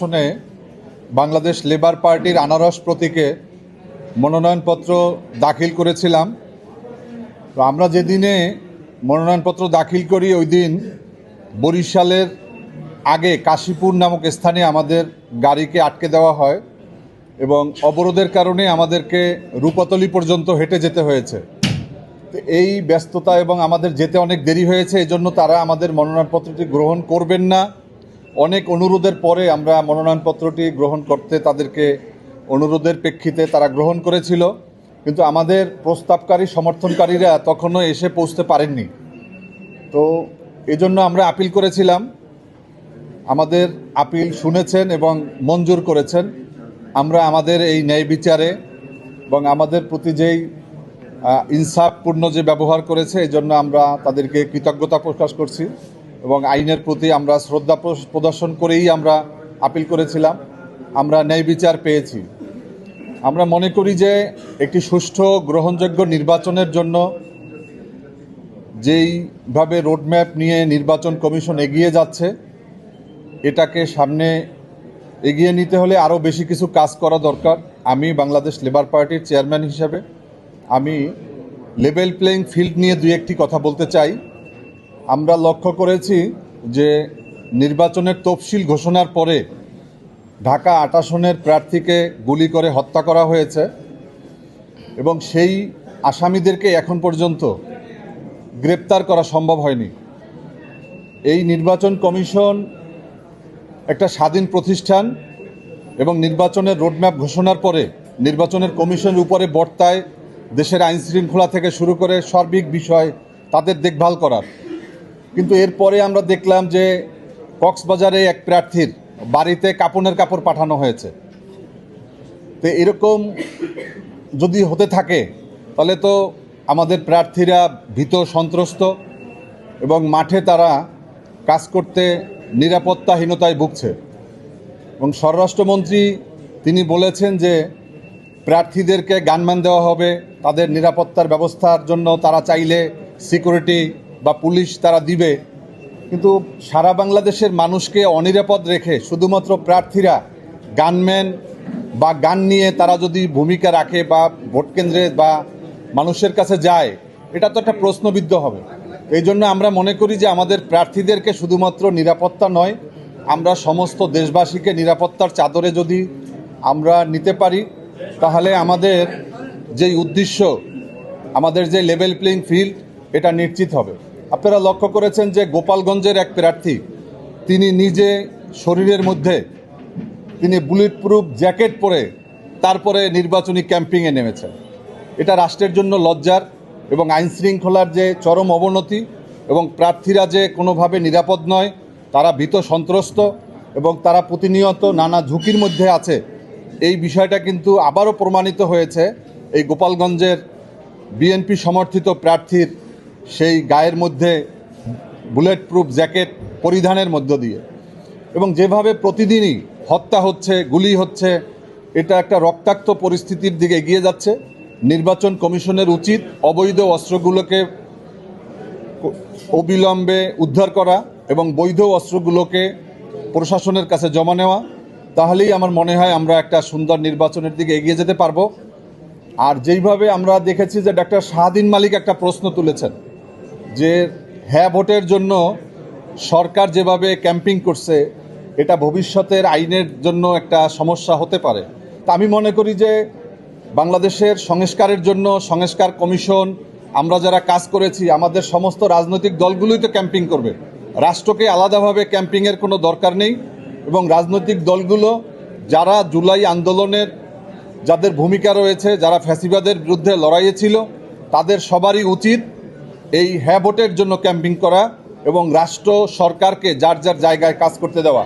আসনে বাংলাদেশ লেবার পার্টির আনারস প্রতীকে মনোনয়নপত্র দাখিল করেছিলাম। তো আমরা যেদিনে মনোনয়নপত্র দাখিল করি ওই দিন বরিশালের আগে কাশীপুর নামক স্থানে আমাদের গাড়িকে আটকে দেওয়া হয় এবং অবরোধের কারণে আমাদেরকে রূপাতলী পর্যন্ত হেঁটে যেতে হয়েছে। তো এই ব্যস্ততা এবং আমাদের যেতে অনেক দেরি হয়েছে, এই জন্য তারা আমাদের মনোনয়নপত্রটি গ্রহণ করবেন না। অনেক অনুরোধের পরে আমরা মনোনয়নপত্রটি গ্রহণ করতে তাদেরকে অনুরোধের প্রেক্ষিতে তারা গ্রহণ করেছিল, কিন্তু আমাদের প্রস্তাবকারী সমর্থনকারীরা তখনও এসে পৌঁছতে পারেননি। তো এজন্য আমরা আপিল করেছিলাম, আমাদের আপিল শুনেছেন এবং মঞ্জুর করেছেন। আমরা আমাদের এই ন্যায় বিচারে এবং আমাদের প্রতি যেই ইনসাফপূর্ণ যে ব্যবহার করেছে এই জন্য আমরা তাদেরকে কৃতজ্ঞতা প্রকাশ করছি এবং আইনের প্রতি আমরা শ্রদ্ধা প্রদর্শন করেই আমরা আপিল করেছিলাম। আমরা ন্যায় বিচার পেয়েছি। আমরা মনে করি যে একটি সুষ্ঠু গ্রহণযোগ্য নির্বাচনের জন্য যেইভাবে রোডম্যাপ নিয়ে নির্বাচন কমিশন এগিয়ে যাচ্ছে, এটাকে সামনে এগিয়ে নিতে হলে আরও বেশি কিছু কাজ করা দরকার। আমি বাংলাদেশ লেবার পার্টির চেয়ারম্যান হিসেবে আমি লেভেল প্লেইং ফিল্ড নিয়ে দুই একটি কথা বলতে চাই। আমরা লক্ষ্য করেছি যে নির্বাচনের তফসিল ঘোষণার পরে ঢাকা ৮ আসনের প্রার্থীকে গুলি করে হত্যা করা হয়েছে এবং সেই আসামিদেরকে এখন পর্যন্ত গ্রেপ্তার করা সম্ভব হয়নি। এই নির্বাচন কমিশন একটা স্বাধীন প্রতিষ্ঠান এবং নির্বাচনের রোডম্যাপ ঘোষণার পরে নির্বাচনের কমিশনের উপরে বর্তায় দেশের আইন শৃঙ্খলা থেকে শুরু করে সার্বিক বিষয় তাদের দেখভাল করার। কিন্তু এরপরে আমরা দেখলাম যে কক্সবাজারে এক প্রার্থীর বাড়িতে কাপড়ের কাপড় পাঠানো হয়েছে। তো এরকম যদি হতে থাকে তাহলে তো আমাদের প্রার্থীরা ভীত সন্ত্রস্ত এবং মাঠে তারা কাজ করতে নিরাপত্তাহীনতায় ভুগছে। এবং স্বরাষ্ট্রমন্ত্রী তিনি বলেছেন যে প্রার্থীদেরকে গানম্যান দেওয়া হবে, তাদের নিরাপত্তার ব্যবস্থার জন্য তারা চাইলে সিকিউরিটি বা পুলিশ তারা দিবে। কিন্তু সারা বাংলাদেশের মানুষকে অনিরাপদ রেখে শুধুমাত্র প্রার্থীরা গানম্যান বা গান নিয়ে তারা যদি ভূমিকা রাখে বা ভোট কেন্দ্রে বা মানুষের কাছে যায়, এটা তো একটা প্রশ্নবিদ্ধ হবে। এই জন্য আমরা মনে করি যে আমাদের প্রার্থীদেরকে শুধুমাত্র নিরাপত্তা নয়, আমরা সমস্ত দেশবাসীকে নিরাপত্তার চাদরে যদি আমরা নিতে পারি তাহলে আমাদের যেই উদ্দেশ্য, আমাদের যে লেভেল প্লেইং ফিল্ড, এটা নিশ্চিত হবে। আপনারা লক্ষ্য করেছেন যে গোপালগঞ্জের এক প্রার্থী তিনি নিজে শরীরের মধ্যে তিনি বুলেট প্রুফ জ্যাকেট পরে তারপরে নির্বাচনী ক্যাম্পিংয়ে নেমেছেন। এটা রাষ্ট্রের জন্য লজ্জার এবং আইন শৃঙ্খলার যে চরম অবনতি এবং প্রার্থীরা যে কোনোভাবে নিরাপদ নয়, তারা ভীত সন্ত্রস্ত এবং তারা প্রতিনিয়ত নানা ঝুঁকির মধ্যে আছে, এই বিষয়টা কিন্তু আবারও প্রমাণিত হয়েছে এই গোপালগঞ্জের বিএনপি সমর্থিত প্রার্থীর সেই গায়ের মধ্যে বুলেট প্রুফ জ্যাকেট পরিধানের মধ্য দিয়ে। এবং যেভাবে প্রতিদিনই হত্যা হচ্ছে, গুলি হচ্ছে, এটা একটা রক্তাক্ত পরিস্থিতির দিকে এগিয়ে যাচ্ছে। নির্বাচন কমিশনের উচিত অবৈধ অস্ত্রগুলোকে অবিলম্বে উদ্ধার করা এবং বৈধ অস্ত্রগুলোকে প্রশাসনের কাছে জমা নেওয়া। তাহলেই আমার মনে হয় আমরা একটা সুন্দর নির্বাচনের দিকে এগিয়ে যেতে পারবো। আর যেইভাবে আমরা দেখেছি যে ডক্টর শাহদিন মালিক একটা প্রশ্ন তুলেছেন যে হ্যাঁ ভোটের জন্য সরকার যেভাবে ক্যাম্পিং করছে এটা ভবিষ্যতের আইনের জন্য একটা সমস্যা হতে পারে। তা আমি মনে করি যে বাংলাদেশের সংস্কারের জন্য সংস্কার কমিশন, আমরা যারা কাজ করেছি, আমাদের সমস্ত রাজনৈতিক দলগুলোই তো ক্যাম্পিং করবে। রাষ্ট্রকে আলাদাভাবে ক্যাম্পিংয়ের কোনো দরকার নেই এবং রাজনৈতিক দলগুলো যারা জুলাই আন্দোলনের যাদের ভূমিকা রয়েছে, যারা ফ্যাসিবাদের বিরুদ্ধে লড়াইয়ে ছিল, তাদের সবারই উচিত এই হ্যাঁ ভোটের জন্য ক্যাম্পিং করা এবং রাষ্ট্র সরকারকে যার যার জায়গায় কাজ করতে দেওয়া।